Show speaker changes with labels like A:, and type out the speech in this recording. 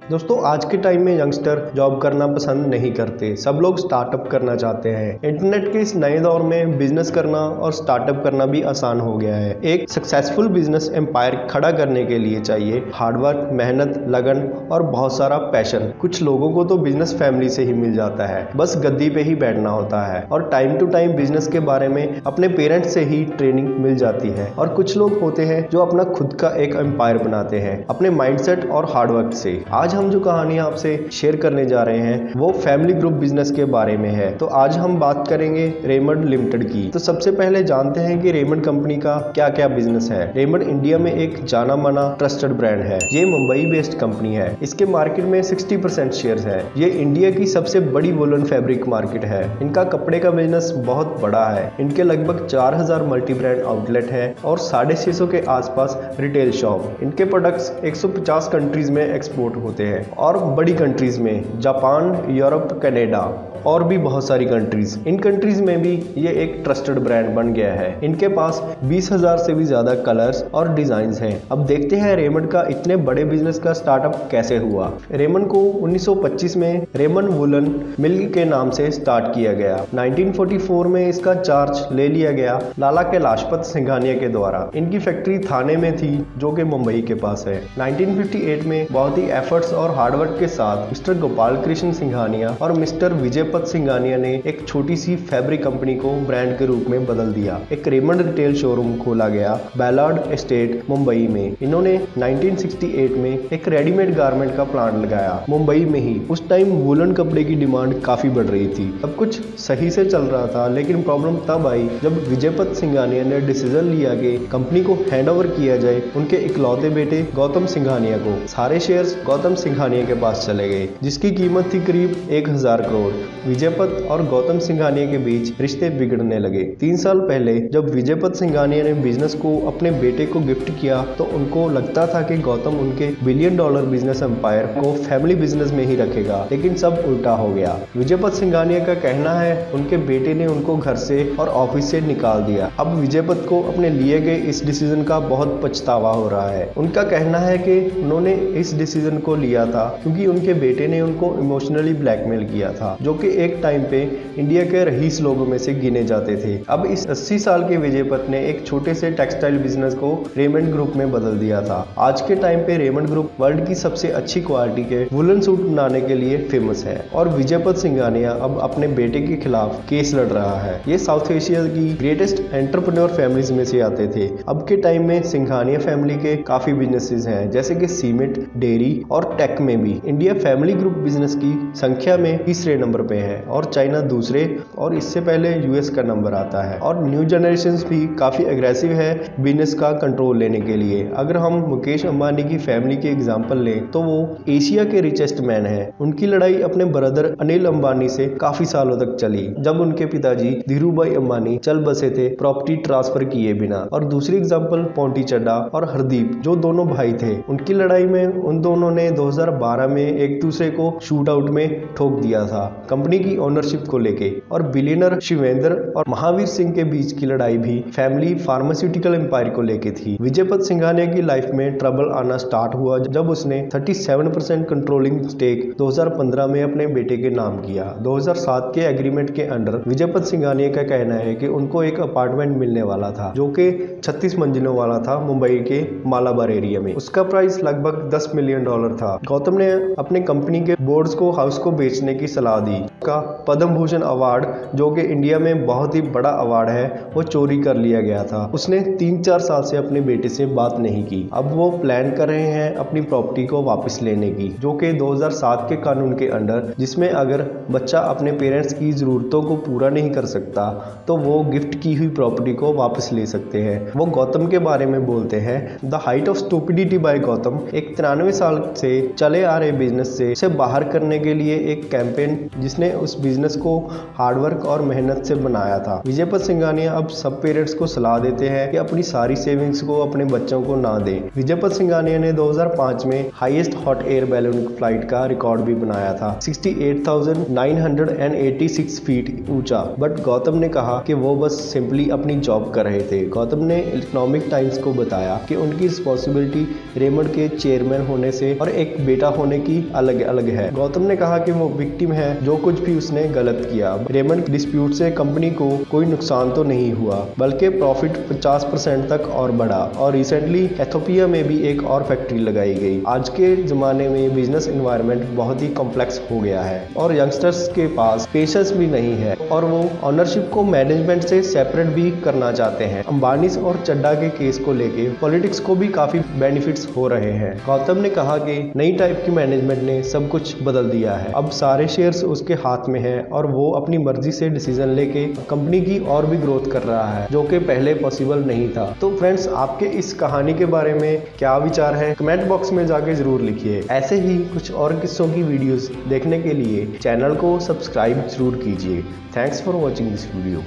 A: दोस्तों आज के टाइम में यंगस्टर जॉब करना पसंद नहीं करते, सब लोग स्टार्टअप करना चाहते हैं। इंटरनेट के इस नए दौर में बिजनेस करना और स्टार्टअप करना भी आसान हो गया है। एक सक्सेसफुल बिजनेस एम्पायर खड़ा करने के लिए चाहिए हार्डवर्क, मेहनत, लगन और बहुत सारा पैशन। कुछ लोगों को तो बिजनेस फैमिली से ही मिल जाता है, बस गद्दी पे ही बैठना होता है और टाइम टू टाइम बिजनेस के बारे में अपने पेरेंट्स से ही ट्रेनिंग मिल जाती है। और कुछ लोग होते हैं जो अपना खुद का एक एम्पायर बनाते हैं अपने माइंडसेट और हार्डवर्क से। आज हम जो कहानी आपसे शेयर करने जा रहे हैं वो फैमिली ग्रुप बिजनेस के बारे में है। तो आज हम बात करेंगे रेमंड लिमिटेड की। तो सबसे पहले जानते हैं कि रेमंड कंपनी का क्या क्या बिजनेस है। रेमंड इंडिया में एक जाना माना ट्रस्टेड ब्रांड है। ये मुंबई बेस्ड कंपनी है। इसके मार्केट में 60% शेयर्स है। ये इंडिया की सबसे बड़ी वुलन फैब्रिक मार्केट है। इनका कपड़े का बिजनेस बहुत बड़ा है। इनके लगभग 4000 मल्टी ब्रांड आउटलेट है और 650 के आसपास रिटेल शॉप। इनके प्रोडक्ट्स 150 कंट्रीज में एक्सपोर्ट होते हैं और बड़ी कंट्रीज में जापान, यूरोप, कनाडा और भी बहुत सारी कंट्रीज। इन कंट्रीज में भी ये एक ट्रस्टेड ब्रांड बन गया है। इनके पास 20,000 से भी ज्यादा कलर्स और डिजाइन्स हैं। अब देखते हैं रेमंड का इतने बड़े बिजनेस का स्टार्टअप कैसे हुआ। रेमंड को 1925 में रेमंड वुलन मिल के नाम से स्टार्ट किया गया। 1944 में इसका चार्ज ले लिया गया लाला के लाजपत सिंघानिया के द्वारा। इनकी फैक्ट्री थाने में थी जो कि मुंबई के पास है। 1958 में बहुत ही एफर्ट्स और हार्डवर्क के साथ मिस्टर गोपाल कृष्ण सिंघानिया और मिस्टर विजयपत सिंघानिया ने एक छोटी सी फैब्रिक कंपनी को ब्रांड के रूप में बदल दिया। एक रेमंड रिटेल शोरूम खोला गया बैलार्ड एस्टेट मुंबई में। इन्होंने 1968 में एक रेडीमेड गारमेंट का प्लांट लगाया मुंबई में ही। उस टाइम वुलन कपड़े की डिमांड काफी बढ़ रही थी। सब कुछ सही से चल रहा था, लेकिन प्रॉब्लम तब आई जब विजयपत सिंघानिया ने डिसीजन लिया कि कंपनी को हैंडओवर किया जाए उनके इकलौते बेटे गौतम सिंघानिया को। सारे शेयर्स गौतम सिंघानिया के पास चले गए, जिसकी कीमत थी करीब 1000 करोड़। विजयपत और गौतम सिंघानिया के बीच रिश्ते बिगड़ने लगे। 3 साल पहले जब विजयपत सिंघानिया ने बिजनेस को अपने बेटे को गिफ्ट किया तो उनको लगता था कि गौतम उनके $1 बिलियन बिजनेस एम्पायर को फैमिली बिजनेस में ही रखेगा, लेकिन सब उल्टा हो गया। विजयपत सिंघानिया का कहना है उनके बेटे ने उनको घर से और ऑफिस से निकाल दिया। अब विजयपत को अपने लिए गए इस डिसीजन का बहुत पछतावा हो रहा है। उनका कहना है कि उन्होंने इस डिसीजन को लिया था क्योंकि उनके बेटे ने उनको इमोशनली ब्लैकमेल किया था, जो कि एक टाइम पे इंडिया के रईस लोगों में से गिने जाते थे। अब इस 80 साल के विजयपत ने एक छोटे से टेक्सटाइल बिजनेस को रेमंड ग्रुप में बदल दिया था। आज के टाइम पे रेमंड ग्रुप वर्ल्ड की सबसे अच्छी क्वालिटी के वुलन सूट बनाने के लिए फेमस है और विजयपत सिंघानिया अब अपने बेटे के खिलाफ केस लड़ रहा है। ये साउथ एशिया की ग्रेटेस्ट एंटरप्रेन्योर फैमिलीज में से आते थे। अब के टाइम में सिंघानिया फैमिली के काफी बिजनेसेस हैं, जैसे कि सीमेंट, डेयरी और टेक में भी। इंडिया फैमिली ग्रुप बिजनेस की संख्या में तीसरे नंबर पे है और चाइना दूसरे, और इससे पहले यूएस का नंबर आता है। और न्यू जनरेशन भी काफी एग्रेसिव है बिजनेस का कंट्रोल लेने के लिए। अगर हम मुकेश अंबानी की फैमिली की एग्जांपल लें तो वो एशिया के रिचेस्ट मैन है। उनकी लड़ाई अपने ब्रदर अनिल अंबानी से काफी सालों तक चली, जब उनके पिताजी धीरूभाई अंबानी चल बसे थे प्रॉपर्टी ट्रांसफर किए बिना। और दूसरी एग्जांपल पोंटी चड्डा और हरदीप, जो दोनों भाई थे। उनकी लड़ाई में उन दोनों ने 2012 में एक दूसरे को शूट आउट में ठोक दिया था कंपनी की ओनरशिप को लेके। और बिलियनर शिवेंद्र और महावीर सिंह के बीच की लड़ाई भी फैमिली फार्मास्यूटिकल एम्पायर को लेके थी। विजयपत सिंघानिया की लाइफ में ट्रबल आना स्टार्ट हुआ जब उसने 37% कंट्रोलिंग स्टेक 2015 में अपने बेटे के नाम किया। 2007 के एग्रीमेंट के अंडर विजयपत सिंघानिया का कहना है कि उनको एक अपार्टमेंट मिलने वाला था जो कि 36 मंजिलों वाला था मुंबई के मालाबार एरिया में। उसका प्राइस लगभग $10 मिलियन था। गौतम ने अपने कंपनी के बोर्ड्स को हाउस को बेचने की सलाह दी। का पद्म भूषण अवार्ड, जो कि इंडिया में बहुत ही बड़ा अवार्ड है, वो चोरी कर लिया गया था। उसने 3-4 साल से अपने बेटे से बात नहीं की। अब वो प्लान कर रहे हैं अपनी प्रॉपर्टी को वापस लेने की, जो कि 2007 के कानून के अंडर, जिसमें अगर बच्चा अपने पेरेंट्स की जरूरतों को पूरा नहीं कर सकता तो वो गिफ्ट की हुई प्रॉपर्टी को वापस ले सकते हैं। वो गौतम के बारे में बोलते हैं, the height of stupidity by Gautam, एक 93 साल से चले आ रहे बिजनेस से बाहर करने के लिए एक कैंपेन जिसने उस बिजनेस को हार्डवर्क और मेहनत से बनाया था। विजयपत सिंघानिया अब सब पेरेंट्स को सलाह देते हैं कि अपनी सारी सेविंग्स को अपने बच्चों को ना दें। विजयपत सिंघानिया ने 2005 में highest hot air balloon flight का रिकॉर्ड भी बनाया था, 68,986 फीट ऊंचा। बट गौतम ने कहा कि वो बस सिंपली अपनी जॉब कर रहे थे। गौतम ने इकोनॉमिक टाइम्स को बताया कि उनकी रिस्पॉन्सिबिलिटी रेमंड के चेयरमैन होने से और एक बेटा होने की अलग अलग है। गौतम ने कहा कि वो विक्टिम है, जो कुछ भी उसने गलत किया। रेमंड डिस्प्यूट से कंपनी को कोई नुकसान तो नहीं हुआ, बल्कि प्रॉफिट 50% तक और बढ़ा और रिसेंटली एथोपिया में भी एक और फैक्ट्री लगाई गई। आज के जमाने में बिजनेस एनवायरनमेंट बहुत ही कॉम्प्लेक्स हो गया है और यंगस्टर्स के पास पेशेंस भी नहीं है और वो ऑनरशिप को मैनेजमेंट से सेपरेट भी करना चाहते हैं। अंबानी और चड्ढा के केस को लेके पॉलिटिक्स को भी काफी बेनिफिट्स हो रहे हैं। गौतम ने कहा कि नई टाइप की मैनेजमेंट ने सब कुछ बदल दिया है। अब सारे शेयर्स उसके हाथ में हैं और वो अपनी मर्जी से डिसीजन लेके कंपनी की और भी ग्रोथ कर रहा है, जो कि पहले पॉसिबल नहीं था। तो फ्रेंड्स, आपके इस कहानी के बारे में क्या विचार है, कमेंट बॉक्स में जाके जरूर लिखिए। ऐसे ही कुछ और किस्सों की वीडियोस देखने के लिए चैनल को सब्सक्राइब जरूर कीजिए। Thanks for watching this video.